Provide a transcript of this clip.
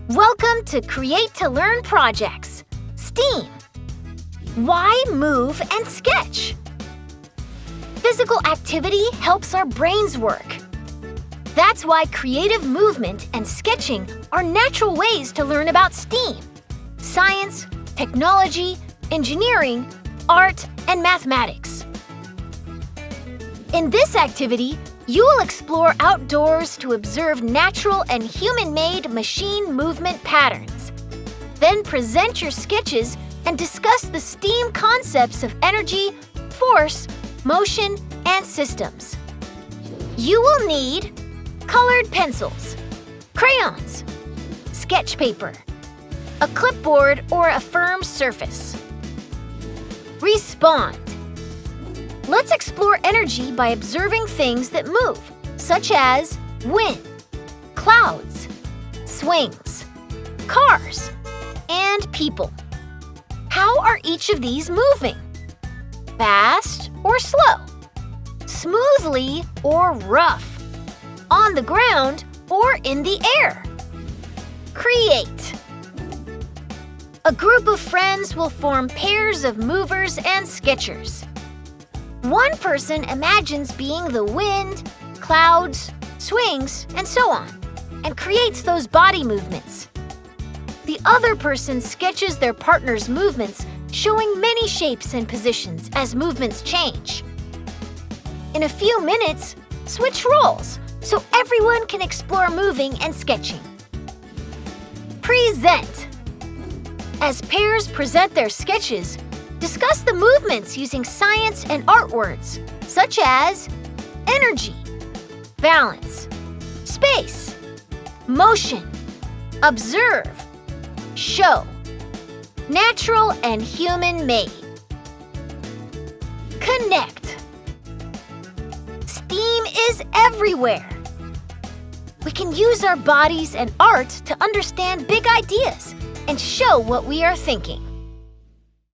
Welcome to Create to Learn Projects, STEAM. Why move and sketch? Physical activity helps our brains work. That's why creative movement and sketching are natural ways to learn about STEAM: science, technology, engineering, art, and mathematics. In this activity, you will explore outdoors to observe natural and human-made machine movement patterns. Then present your sketches and discuss the STEAM concepts of energy, force, motion, and systems. You will need colored pencils, crayons, sketch paper, a clipboard or a firm surface. Respond. Let's explore energy by observing things that move, such as wind, clouds, swings, cars, and people. How are each of these moving? Fast or slow? Smoothly or rough? On the ground or in the air? Create. A group of friends will form pairs of movers and sketchers. One person imagines being the wind, clouds, swings, and so on, and creates those body movements. The other person sketches their partner's movements, showing many shapes and positions as movements change. In a few minutes, switch roles so everyone can explore moving and sketching. Present. As pairs present their sketches, discuss the movements using science and art words, such as energy, balance, space, motion, observe, show, natural and human-made. Connect. STEAM is everywhere. We can use our bodies and art to understand big ideas and show what we are thinking.